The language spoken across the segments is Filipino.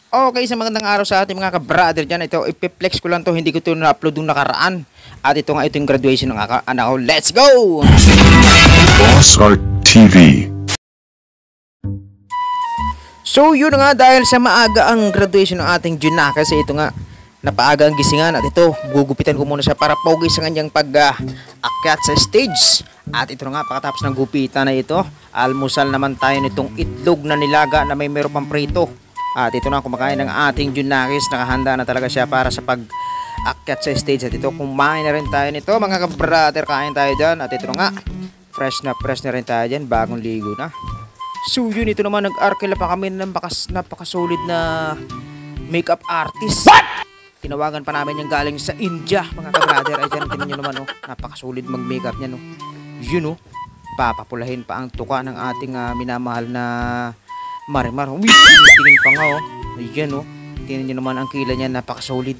Okay, sa magandang araw sa ating mga ka-brother dyan. Ito, ipiplex ko lang to. Hindi ko ito na-upload nung nakaraan. At ito nga, ito yung graduation ng anak ko. Let's go! Boss Art TV. So, yun nga, dahil sa maaga ang graduation ng ating Junaka. Kasi ito nga, napaaga ang gisingan. At ito, gugupitan ko muna siya para pogi sa kanyang pag-akyat sa stage. At ito nga, pagkatapos ng gupitan na ito, almusal naman tayo nitong itlog na nilaga na may meron pang prito. At ito na, kumakain ng ating Junakis. Nakahanda na talaga siya para sa pag-akyat sa stage. At ito, kumain na rin tayo nito. Mga ka-brother, kain tayo dyan. At ito nga, fresh na rin tayo dyan. Bagong ligo na. So yun, ito naman, nag-arkila pa kami ng napakasolid na makeup artist. What? Tinawagan pa namin yung galing sa India, mga ka-brother. Ay dyan, tingnan nyo naman, oh. Napakasolid mag-makeup niya, no. Yun, oh. Papapulahin pa ang tuka ng ating minamahal na Marimar. Uy, tingin pa nga, oh. Ayan, oh. Tingnan nyo naman ang kila niya, napakasolid.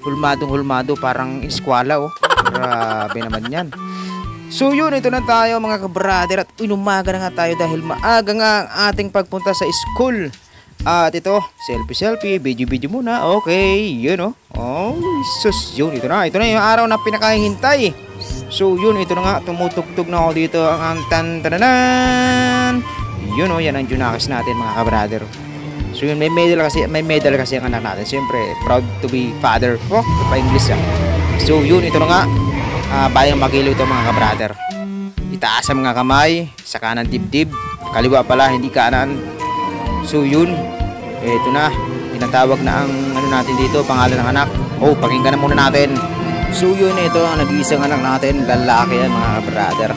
Hulmadong-hulmado, parang eskwala, oh. Grabe naman yan. So yun, ito na tayo mga ka-brother. At inumaga na nga tayo dahil maaga nga ang ating pagpunta sa school. At ito, selfie, video muna. Okay, yun, oh. Oh, sus, yun, ito na yung araw na pinakahihintay. So yun, ito na nga, tumutugtog na ako dito ang tan-tananan. Yun, oh, yan ang Junakis natin mga ka-brother. So yun, may medal kasi ang anak natin. Siyempre, proud to be father. Oh, pa-English yan. So yun, ito na nga, bayang magiliw ito mga ka-brother. Itaas ang mga kamay, sa kanan dibdib, kaliwa pala, hindi kanan. So yun, ito na, tinatawag na ang natin dito, pangalan ng anak. Oh, pakinggan na muna natin. So yun, ito ang nag-iisang anak natin, lalaki yan mga ka-brother.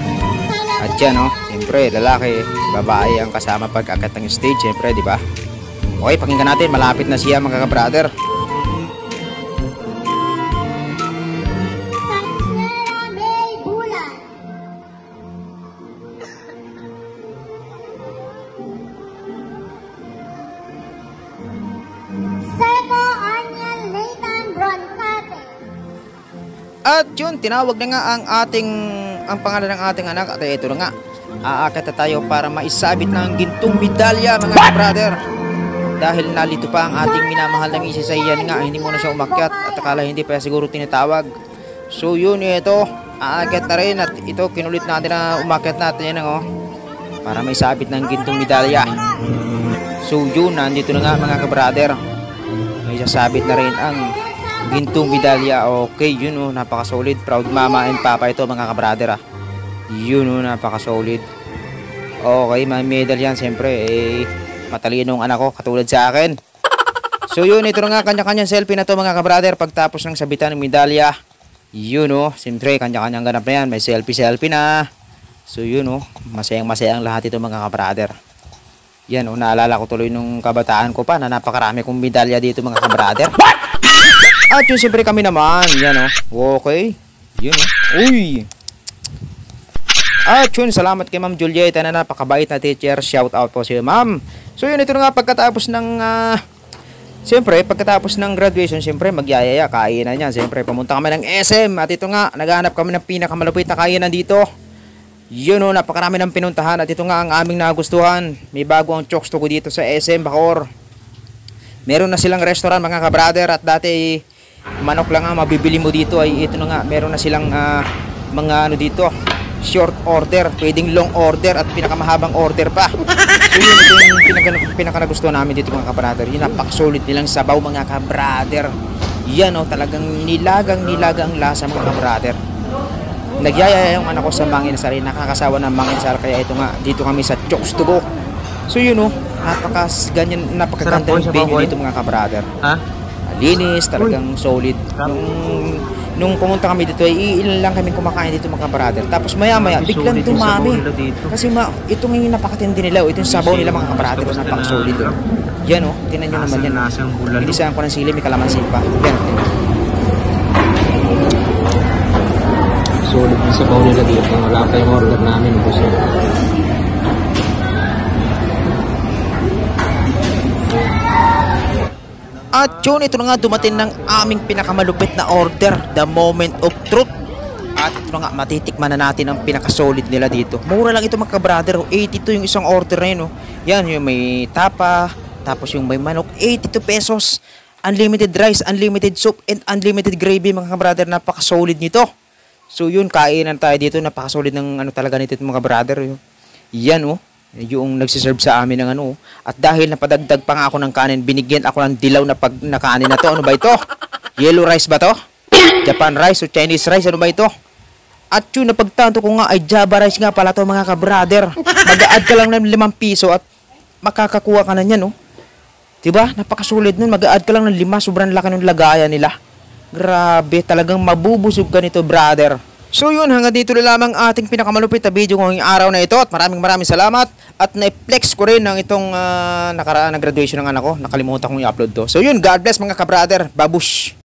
At yan, oh, siyempre, lalaki, babae ang kasama pag-akyat ng stage, siyempre, di ba? Okay, pakinggan natin, malapit na siya mga ka-brother. At yun, tinawag na nga ang pangalan ng ating anak. At ito na nga, aakyat na tayo para maisabit ng gintong medalya mga brother. Dahil nalito pa ang ating minamahal na misis sa iyan nga, hindi muna siya umakyat at akala hindi pa siguro tinatawag. So yun, ito, aakyat na rin at ito, kinulit natin na umakyat natin yan, oh, para maisabit ng gintong medalya. So yun, nandito na nga mga brother. May sasabit na rin ang gintong medalya. Okay, yun, oh, napakasolid. Proud mama and papa ito mga ka-brother, ah. Yun, oh, napakasolid. Okay, may medal yan. Siyempre, matalino ang anak ko katulad sa akin. So yun, ito na nga, kanya-kanyang selfie na to mga ka-brother. Pagtapos ng sabitan ng medalya, yun, oh, siyempre, kanya-kanyang ganap na yan. May selfie na. So yun, oh, masayang-masayang lahat ito mga ka-brother. Yan, oh, naalala ko tuloy nung kabataan ko pa na napakarami kong medalya dito mga ka-brother. At yun, siyempre kami naman. Yan, oh. Okay. Yun, oh. Uy. At yun, salamat kay Ma'am Julieta na napakabait na teacher. Shout out po siya, Ma'am. So yun, ito na nga pagkatapos ng siyempre, pagkatapos ng graduation, siyempre magyayaya, kainan yan. Siyempre, pumunta kami ng SM. At ito nga, naghanap kami ng pinakamalupit na kainan dito. Yun, oh, napakarami ng pinuntahan. At ito nga ang aming nagustuhan. May bago ang chokes to ko dito sa SM Bacoor. Meron na silang restaurant mga ka-brother. At dati manok lang ang mabibili mo dito, ay ito na nga, meron na silang mga ano dito, short order, pwedeng long order at pinakamahabang order pa. So yun, ito yung pinakanagustuhan namin dito mga ka-brother. Yun, napakasolid nilang sabaw mga ka-brother. Yan, oh, talagang nilagang ang lasa mga ka-brother. Nagyayaya yung anak ko sa Manginsar, nakakasawa ng Manginsar, kaya ito nga, dito kami sa Chokes to Go. So yun, oh, napakaganda yung venue dito mga ka-brother. Ha? Linis, talagang solid. Nung pumunta kami dito, ilan lang kami kumakain dito mga brother. Tapos maya-maya, biglang dumami. Kasi ito ngayon napakatindi nila. Ito yung sabaw nila mga brother, napakasolid. Yan, oh, tinan nyo naman yan. Inisahan ko ng sili, may kalamansi pa. Yan, tinan. Solid yung sabaw nila dito. Wala pa yung order namin. Gusto. At yun, ito na nga, dumating ng aming pinakamalupit na order, the moment of truth. At ito na nga, matitikman na natin ang pinakasolid nila dito. Mura lang ito mga ka-brother, 82 yung isang order na yun, oh. Yan, yung may tapa, Tapos yung may manok, 82 pesos. Unlimited rice, unlimited soup, and unlimited gravy mga kabrader. Napaka-solid nito. So yun, kainan tayo dito. Napaka-solid ng ano talaga nito mga brother. Yan oh. Yung nagsiserve sa amin ng ano. At dahil napadagdag pa nga ako ng kanin, binigyan ako ng dilaw na kanin na to. Ano ba ito? Yellow rice ba to? Japan rice o Chinese rice? Ano ba ito? At yun, napagtanto ko nga ay Java rice nga pala to mga kabrader. Mag-a-add ka lang ng 5 piso at makakakuha ka na yan, oh. Diba? Napakasulit nun. Mag-a-add ka lang ng 5. Sobrang laki ng lagayan nila. Grabe, talagang mabubusog ka nito, brother. So yun, hanggang dito na lamang ating pinakamalupit na video ngayong araw na ito. At maraming salamat. At na-flex ko rin ng itong nakaraan na graduation ng anak ko. Nakalimutan kong i-upload to. So yun, God bless mga kabrader. Babush!